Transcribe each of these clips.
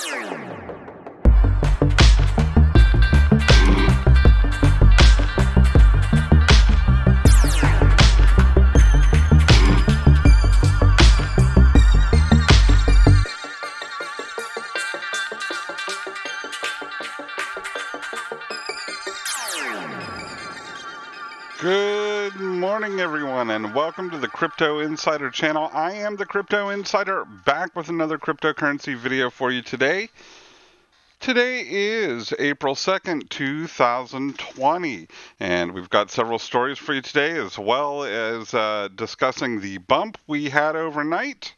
Good morning, everyone, and welcome to the Crypto Insider channel. I am the Crypto Insider, back with another cryptocurrency video for you today. Today is April 2nd, 2020, and we've got several stories for you today, as well as discussing the bump we had overnight.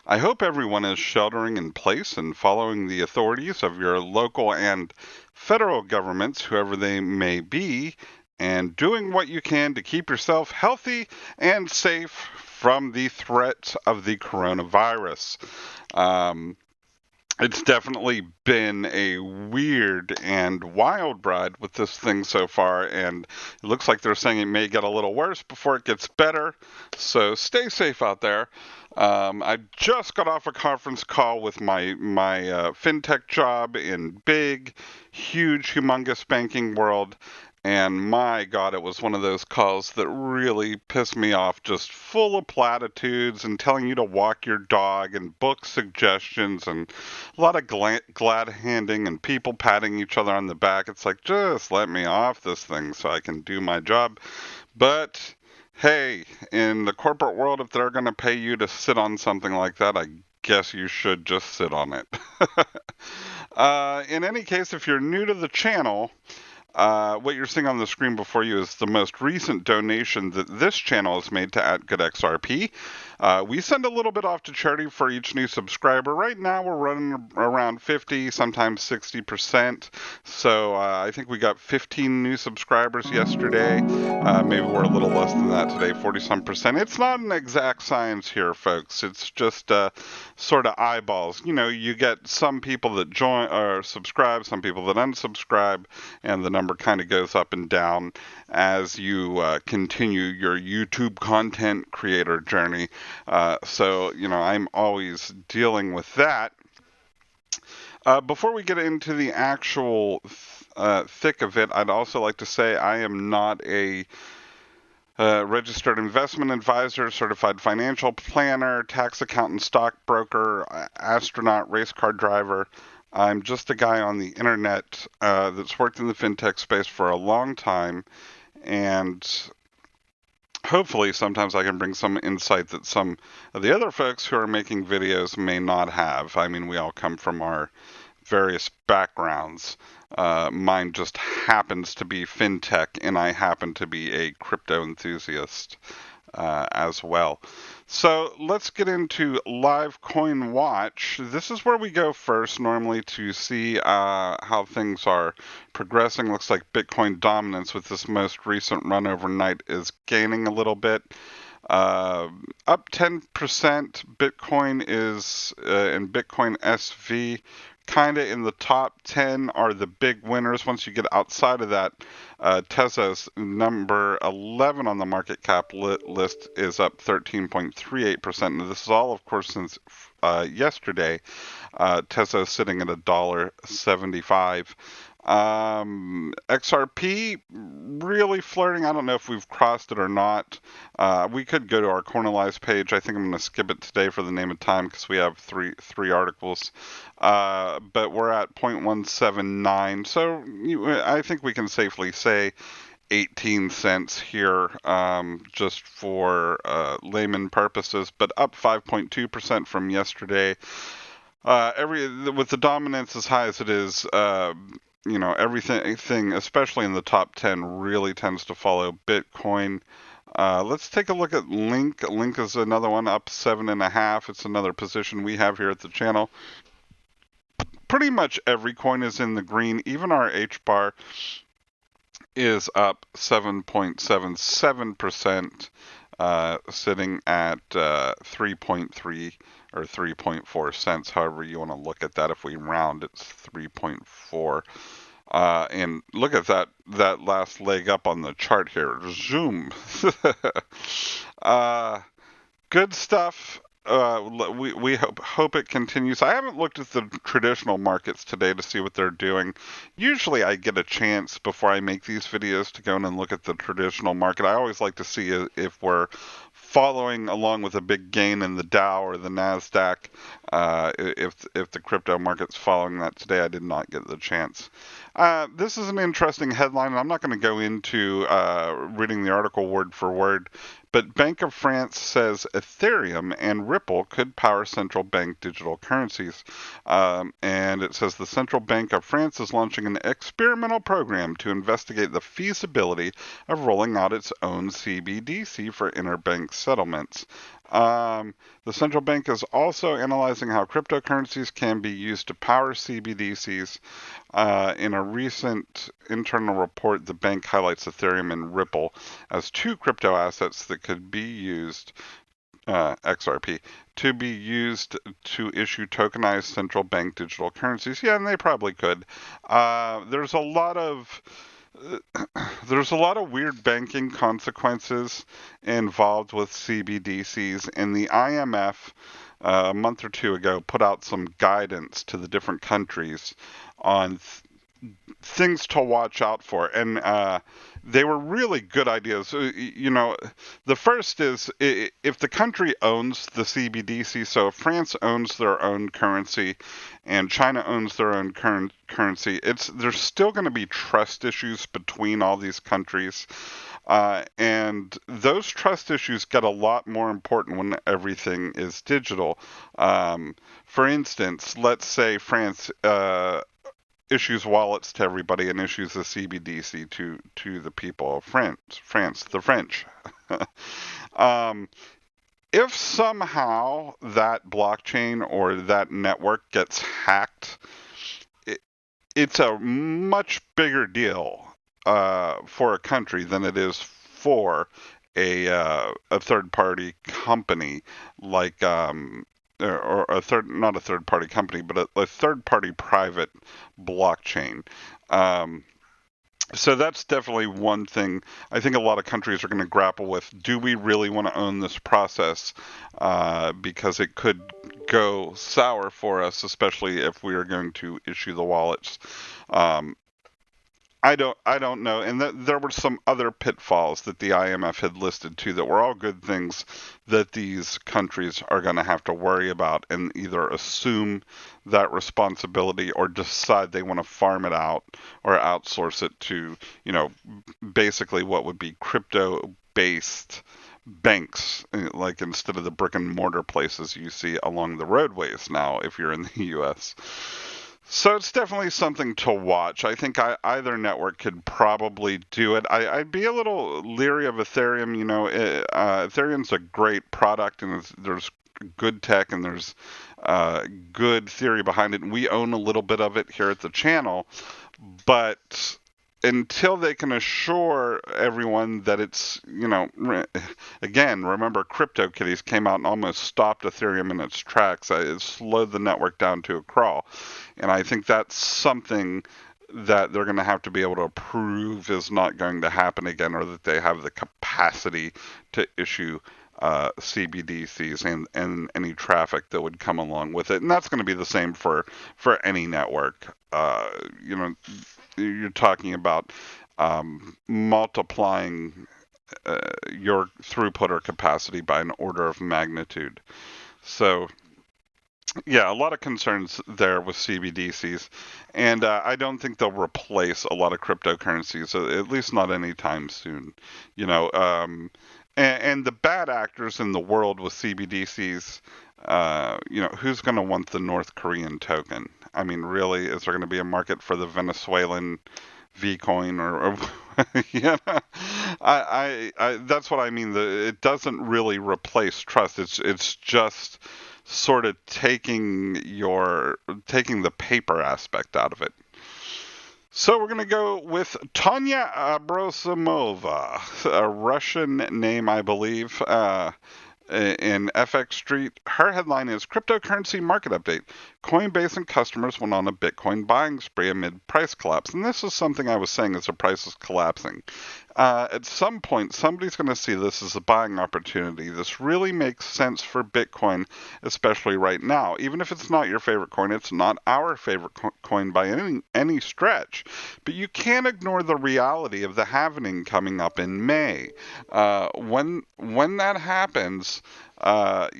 I hope everyone is sheltering in place and following the authorities of your local and federal governments, whoever they may be, and doing what you can to keep yourself healthy and safe from the threat of the coronavirus. It's definitely been a weird and wild ride with this thing so far, and it looks like they're saying it may get a little worse before it gets better, so stay safe out there. I just got off a conference call with my FINTECH job in big, huge, humongous banking world, and my God, it was one of those calls that really pissed me off, just full of platitudes and telling you to walk your dog and book suggestions and a lot of glad handing and people patting each other on the back. It's like, just let me off this thing so I can do my job. But hey, in the corporate world, if they're going to pay you to sit on something like that, I guess you should just sit on it. In any case, if you're new to the channel, what you're seeing on the screen before you is the most recent donation that this channel has made to @GoodXRP. We send a little bit off to charity for each new subscriber. Right now we're running around 50, sometimes 60%. So I think we got 15 new subscribers yesterday. Maybe we're a little less than that today, 40-some%. It's not an exact science here, folks. It's just sort of eyeballs. You know, you get some people that join or subscribe, some people that unsubscribe, and the number kind of goes up and down as you continue your YouTube content creator journey. So, you know, I'm always dealing with that. Before we get into the actual thick of it, I'd also like to say I am not a registered investment advisor, certified financial planner, tax accountant, stockbroker, astronaut, race car driver. I'm just a guy on the internet that's worked in the fintech space for a long time, and hopefully sometimes I can bring some insight that some of the other folks who are making videos may not have. I mean, we all come from our various backgrounds. Mine just happens to be fintech, and I happen to be a crypto enthusiast as well. So let's get into Live Coin Watch. This is where we go first normally to see how things are progressing. Looks like Bitcoin dominance with this most recent run overnight is gaining a little bit. Up 10%. Bitcoin is in Bitcoin SV kind of in the top 10 are the big winners. Once you get outside of that, Tesla's number 11 on the market cap list is up 13.38%. And this is all, of course, since yesterday. Tesla is sitting at $1.75. XRP really flirting. I don't know if we've crossed it or not. We could go to our Cornerlies page. I think I'm going to skip it today for the name of time because we have three articles. But we're at 0.179. So I think we can safely say 18 cents here, just for layman purposes, but up 5.2% from yesterday. With the dominance as high as it is, you know, everything, especially in the top 10, really tends to follow Bitcoin. Let's take a look at Link. Link is another one up 7.5. It's another position we have here at the channel. Pretty much every coin is in the green. Even our H bar is up 7.77%, sitting at 3.3 or 3.4 cents, however you want to look at that. If we round, it's 3.4. And look at that last leg up on the chart here. Zoom. Good stuff. we hope it continues. I haven't looked at the traditional markets today to see what they're doing. Usually I get a chance before I make these videos to go in and look at the traditional market. I always like to see if we're following along with a big gain in the Dow or the Nasdaq. If the crypto market's following that today, I did not get the chance. This is an interesting headline, and I'm not going to go into reading the article word for word, but Bank of France says Ethereum and Ripple could power central bank digital currencies. And it says the Central Bank of France is launching an experimental program to investigate the feasibility of rolling out its own CBDC for interbank settlements. The central bank is also analyzing how cryptocurrencies can be used to power CBDCs. In a recent internal report, the bank highlights Ethereum and Ripple as two crypto assets that could be used, XRP, to be used to issue tokenized central bank digital currencies. Yeah, and they probably could. There's a lot of weird banking consequences involved with CBDCs, and the IMF a month or two ago put out some guidance to the different countries on things to watch out for, and they were really good ideas. The first is if the country owns the CBDC, so if France owns their own currency and China owns their own currency, there's still going to be trust issues between all these countries. And those trust issues get a lot more important when everything is digital. For instance, let's say France issues wallets to everybody and issues a CBDC to the people of France, the French. If somehow that blockchain or that network gets hacked, it's a much bigger deal for a country than it is for a third-party company like or not a third-party company, but a third-party private blockchain. So that's definitely one thing I think a lot of countries are going to grapple with. Do we really want to own this process? Because it could go sour for us, especially if we are going to issue the wallets. I don't know. And there were some other pitfalls that the IMF had listed too that were all good things that these countries are going to have to worry about and either assume that responsibility or decide they want to farm it out or outsource it to, basically what would be crypto-based banks, like instead of the brick and mortar places you see along the roadways now if you're in the US. So it's definitely something to watch. I think either network could probably do it. I'd be a little leery of Ethereum. Ethereum's a great product, and there's good tech, and there's good theory behind it. And we own a little bit of it here at the channel. But until they can assure everyone that it's, again, remember CryptoKitties came out and almost stopped Ethereum in its tracks. It slowed the network down to a crawl. And I think that's something that they're going to have to be able to prove is not going to happen again, or that they have the capacity to issue CBDCs and any traffic that would come along with it. And that's going to be the same for any network. You're talking about multiplying your throughput or capacity by an order of magnitude. So, yeah, a lot of concerns there with CBDCs. And I don't think they'll replace a lot of cryptocurrencies, at least not anytime soon. And the bad actors in the world with CBDCs, who's going to want the North Korean token? I mean, really, is there going to be a market for the Venezuelan V-coin or that's what I mean. It doesn't really replace trust. It's just sort of taking the paper aspect out of it. So we're going to go with Tanya Abrosimova, a Russian name, I believe, in FX Street. Her headline is Cryptocurrency Market Update. Coinbase and customers went on a Bitcoin buying spree amid price collapse. And this is something I was saying as the price is collapsing. At some point, somebody's going to see this as a buying opportunity. This really makes sense for Bitcoin, especially right now. Even if it's not your favorite coin, it's not our favorite coin by any stretch. But you can't ignore the reality of the halvening coming up in May. When that happens, at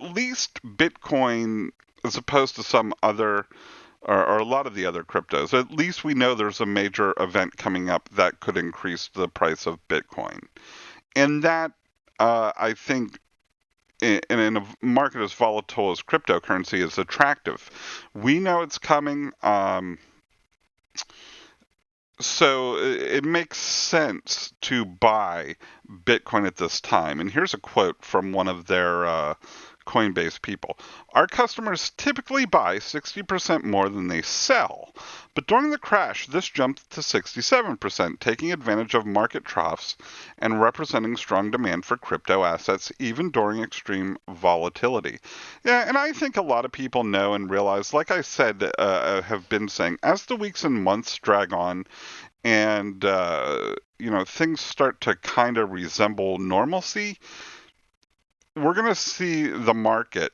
least Bitcoin, as opposed to some other or a lot of the other cryptos. At least we know there's a major event coming up that could increase the price of Bitcoin. And that, I think, in a market as volatile as cryptocurrency is attractive. We know it's coming. So it makes sense to buy Bitcoin at this time. And here's a quote from one of their Coinbase people. Our customers typically buy 60% more than they sell, but during the crash, this jumped to 67%, taking advantage of market troughs and representing strong demand for crypto assets even during extreme volatility. Yeah, and I think a lot of people know and realize, like I said, have been saying, as the weeks and months drag on, and things start to kind of resemble normalcy, we're going to see the market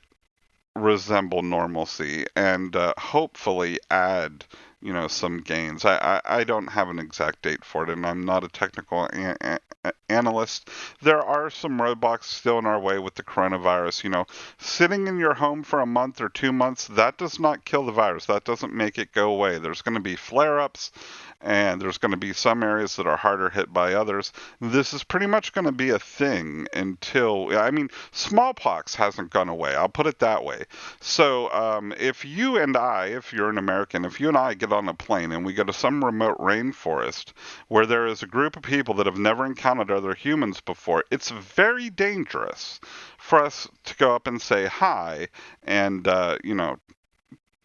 resemble normalcy and hopefully add some gains. I don't have an exact date for it, and I'm not a technical analyst. There are some roadblocks still in our way with the coronavirus. Sitting in your home for a month or 2 months, that does not kill the virus. That doesn't make it go away. There's going to be flare-ups, and there's going to be some areas that are harder hit by others. This is pretty much going to be a thing until, I mean, smallpox hasn't gone away. I'll put it that way. So if you and I, if you're an American, if you and I get on a plane and we go to some remote rainforest where there is a group of people that have never encountered other humans before, it's very dangerous for us to go up and say hi and,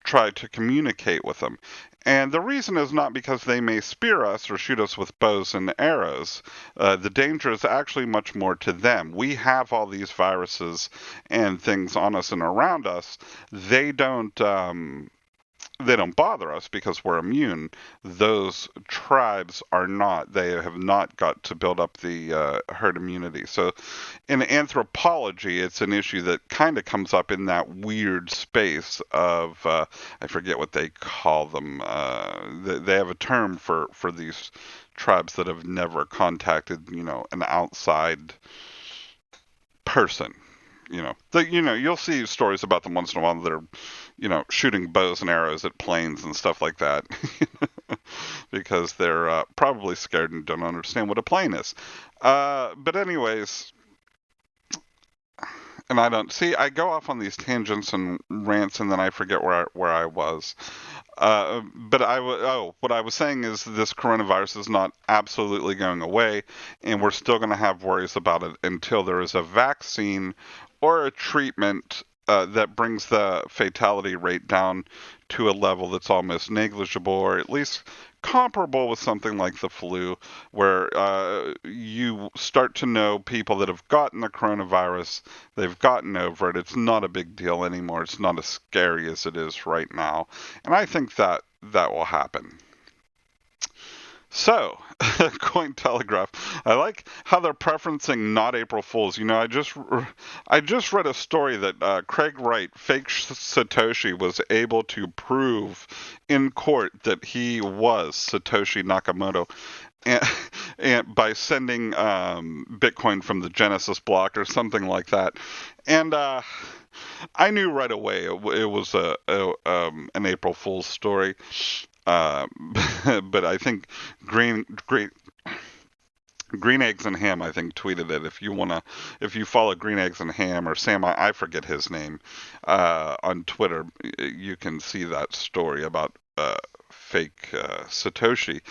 try to communicate with them. And the reason is not because they may spear us or shoot us with bows and arrows. The danger is actually much more to them. We have all these viruses and things on us and around us. They don't bother us because we're immune. Those tribes are not. They have not got to build up the herd immunity. So in anthropology, it's an issue that kind of comes up in that weird space of, I forget what they call them. They have a term for these tribes that have never contacted, an outside person. You'll see stories about them once in a while that are, shooting bows and arrows at planes and stuff like that, because they're probably scared and don't understand what a plane is. But anyways, and I don't see. I go off on these tangents and rants, and then I forget where I was. But what I was saying is this coronavirus is not absolutely going away, and we're still going to have worries about it until there is a vaccine or a treatment that brings the fatality rate down to a level that's almost negligible, or at least comparable with something like the flu, where you start to know people that have gotten the coronavirus, they've gotten over it. It's not a big deal anymore. It's not as scary as it is right now. And I think that will happen. So, Cointelegraph. I like how they're preferencing not April Fools. I just read a story that Craig Wright, fake Satoshi, was able to prove in court that he was Satoshi Nakamoto, and by sending Bitcoin from the Genesis block or something like that. And I knew right away it was an April Fool's story. But I think Green Eggs and Ham, I think, tweeted it. If you follow Green Eggs and Ham or Sam, I forget his name, on Twitter, you can see that story about fake Satoshi.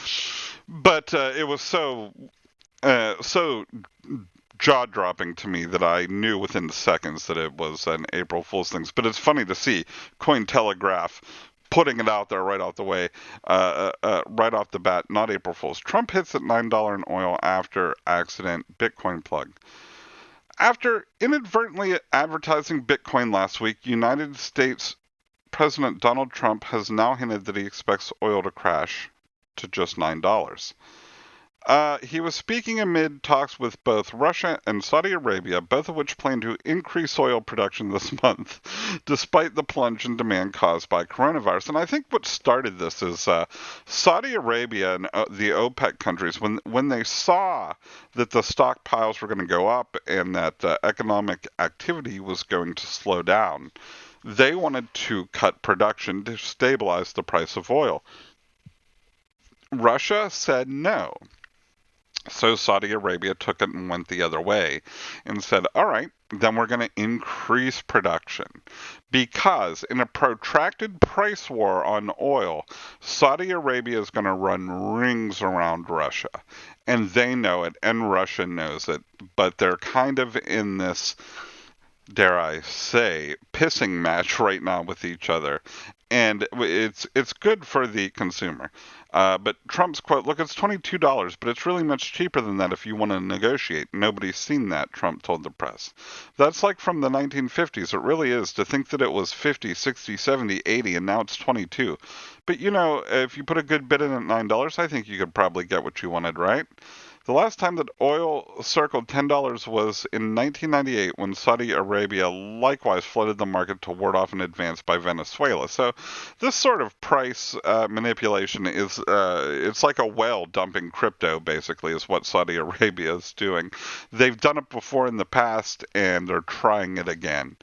But it was so jaw-dropping to me that I knew within seconds that it was an April Fool's thing. But it's funny to see Cointelegraph putting it out there right off the way, right off the bat, not April Fool's. Trump hits at $9 in oil after accident. Bitcoin plug. After inadvertently advertising Bitcoin last week, United States President Donald Trump has now hinted that he expects oil to crash to just $9. He was speaking amid talks with both Russia and Saudi Arabia, both of which plan to increase oil production this month, despite the plunge in demand caused by coronavirus. And I think what started this is Saudi Arabia and the OPEC countries, when they saw that the stockpiles were going to go up and that economic activity was going to slow down, they wanted to cut production to stabilize the price of oil. Russia said no. So Saudi Arabia took it and went the other way and said, all right, then we're going to increase production. Because in a protracted price war on oil, Saudi Arabia is going to run rings around Russia. And they know it, and Russia knows it. But they're kind of in this, dare I say, pissing match right now with each other. And it's good for the consumer. But Trump's quote, look, it's $22, but it's really much cheaper than that if you want to negotiate. Nobody's seen that, Trump told the press. That's like from the 1950s. It really is, to think that it was 50, 60, 70, 80, and now it's 22. But if you put a good bid in at $9, I think you could probably get what you wanted, right? The last time that oil circled $10 was in 1998 when Saudi Arabia likewise flooded the market to ward off an advance by Venezuela. So this sort of price manipulation is it's like a whale dumping crypto, basically, is what Saudi Arabia is doing. They've done it before in the past, and they're trying it again.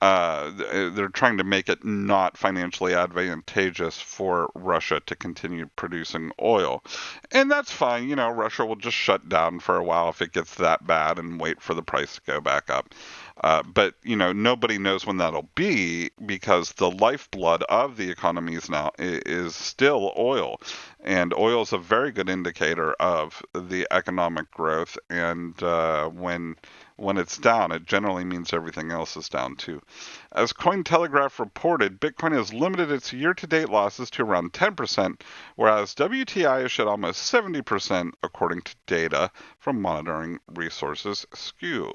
They're trying to make it not financially advantageous for Russia to continue producing oil. And that's fine. Russia will just shut down for a while if it gets that bad and wait for the price to go back up. But nobody knows when that'll be because the lifeblood of the economies now is still oil. And oil is a very good indicator of the economic growth. And when it's down, it generally means everything else is down too. As Cointelegraph reported, Bitcoin has limited its year-to-date losses to around 10%, whereas WTI is shed almost 70%, according to data from monitoring resources SKU.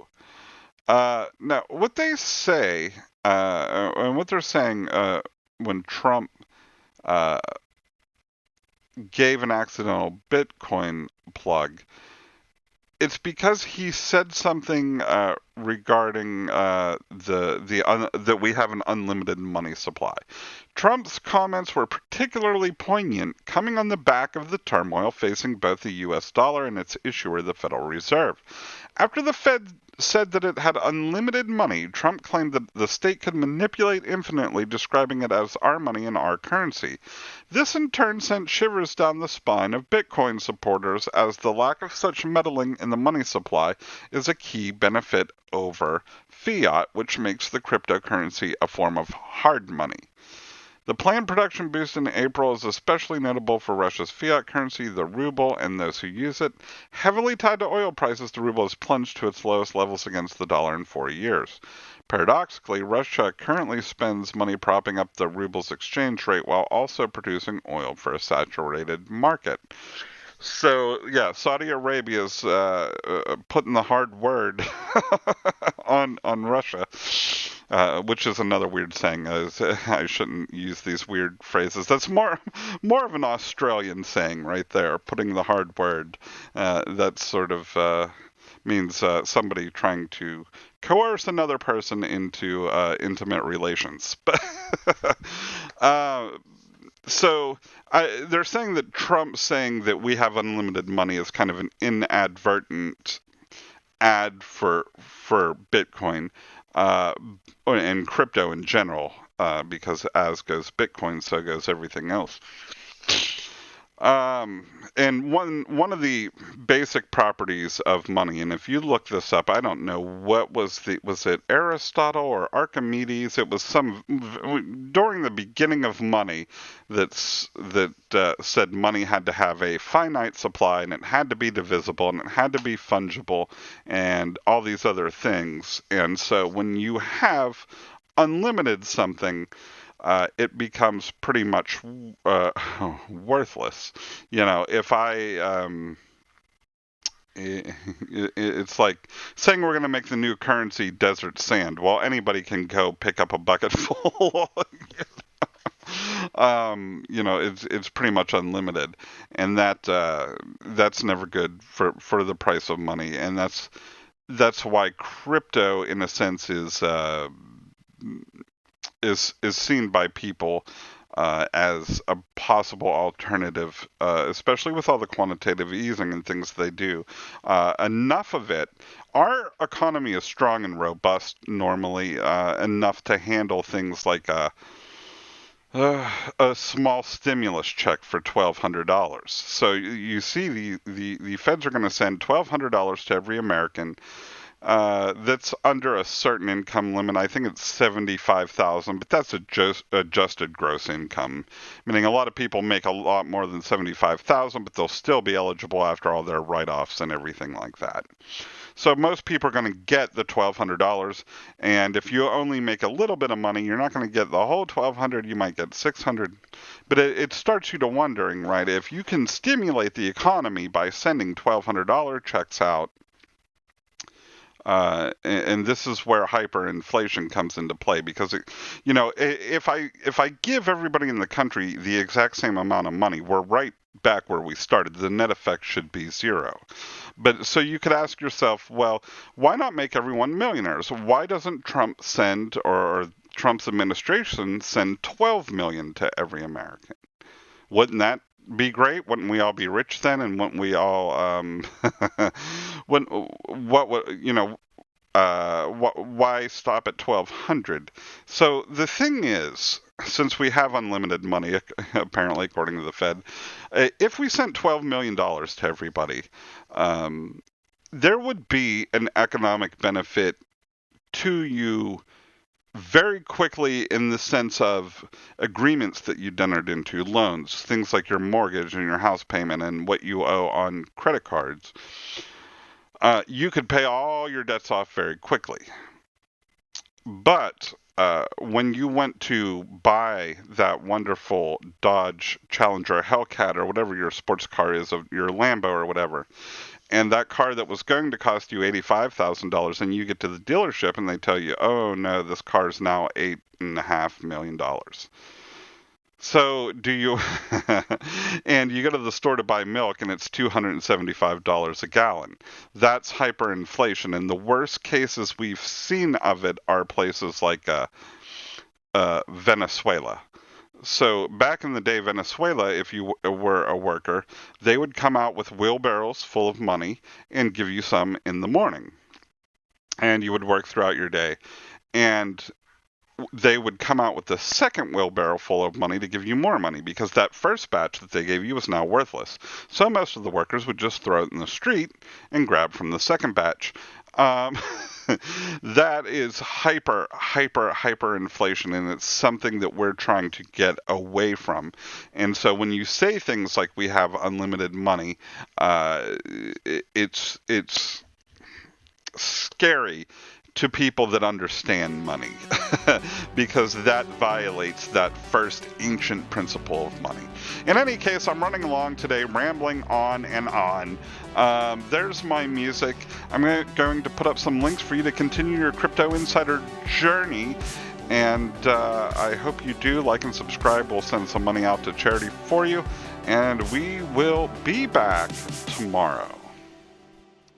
Now, what they say, and what they're saying when Trump uh, gave an accidental Bitcoin plug, it's because he said something regarding that we have an unlimited money supply. Trump's comments were particularly poignant, coming on the back of the turmoil facing both the U.S. dollar and its issuer, the Federal Reserve. After the Fed said that it had unlimited money, Trump claimed that the state could manipulate infinitely, describing it as our money and our currency. This in turn sent shivers down the spine of Bitcoin supporters, as the lack of such meddling in the money supply is a key benefit over fiat, which makes the cryptocurrency a form of hard money. The planned production boost in April is especially notable for Russia's fiat currency, the ruble, and those who use it. Heavily tied to oil prices, the ruble has plunged to its lowest levels against the dollar in 4 years. Paradoxically, Russia currently spends money propping up the ruble's exchange rate while also producing oil for a saturated market. So yeah, Saudi Arabia's putting the hard word on Russia, which is another weird saying. I shouldn't use these weird phrases. That's more of an Australian saying right there. Putting the hard word. That sort of means somebody trying to coerce another person into intimate relations. uh, they're saying that Trump saying that we have unlimited money is kind of an inadvertent ad for Bitcoin and crypto in general, because as goes Bitcoin, so goes everything else. And one of the basic properties of money, and if you look this up, I don't know what was it Aristotle or Archimedes? It was during the beginning of money that said money had to have a finite supply and it had to be divisible and it had to be fungible and all these other things. And so when you have unlimited something, it becomes pretty much worthless. If it's like saying we're going to make the new currency desert sand. Well, anybody can go pick up a bucket full. It's pretty much unlimited, and that's never good for the price of money, and that's why crypto, in a sense, is seen by people as a possible alternative, especially with all the quantitative easing and things they do. Enough of it. Our economy is strong and robust normally, enough to handle things like a small stimulus check for $1,200. So you see, the feds are going to send $1,200 to every American that's under a certain income limit. I think it's 75,000, but that's adjusted gross income, meaning a lot of people make a lot more than 75,000, but they'll still be eligible after all their write-offs and everything like that. So most people are going to get the $1,200, and if you only make a little bit of money, you're not going to get the whole $1,200. You might get $600, but it starts you to wondering, right? If you can stimulate the economy by sending $1,200 checks out. And this is where hyperinflation comes into play, because if I give everybody in the country the exact same amount of money, we're right back where we started. The net effect should be zero. But so you could ask yourself, well, why not make everyone millionaires? Why doesn't Trump send, or Trump's administration send 12 million to every American? Wouldn't that be great? Wouldn't we all be rich then? And wouldn't we all why stop at 1,200? So the thing is, since we have unlimited money, apparently, according to the Fed, if we sent $12 million to everybody, there would be an economic benefit to you very quickly, in the sense of agreements that you'd entered into, loans, things like your mortgage and your house payment and what you owe on credit cards. You could pay all your debts off very quickly. But when you went to buy that wonderful Dodge Challenger, Hellcat, or whatever your sports car is, of your Lambo or whatever, and that car that was going to cost you $85,000, and you get to the dealership and they tell you, oh no, this car is now $8.5 million. So do you, and you go to the store to buy milk and it's $275 a gallon. That's hyperinflation. And the worst cases we've seen of it are places like Venezuela. So back in the day, Venezuela, if you were a worker, they would come out with wheelbarrows full of money and give you some in the morning. And you would work throughout your day. And they would come out with the second wheelbarrow full of money to give you more money, because that first batch that they gave you was now worthless. So most of the workers would just throw it in the street and grab from the second batch. That is hyperinflation, and it's something that we're trying to get away from. And so when you say things like we have unlimited money, it's scary to people that understand money, because that violates that first ancient principle of money. In any case, I'm running along today, rambling on and on. There's my music. I'm going to put up some links for you to continue your crypto insider journey, and I hope you do like and subscribe. We'll send some money out to charity for you, and we will be back tomorrow.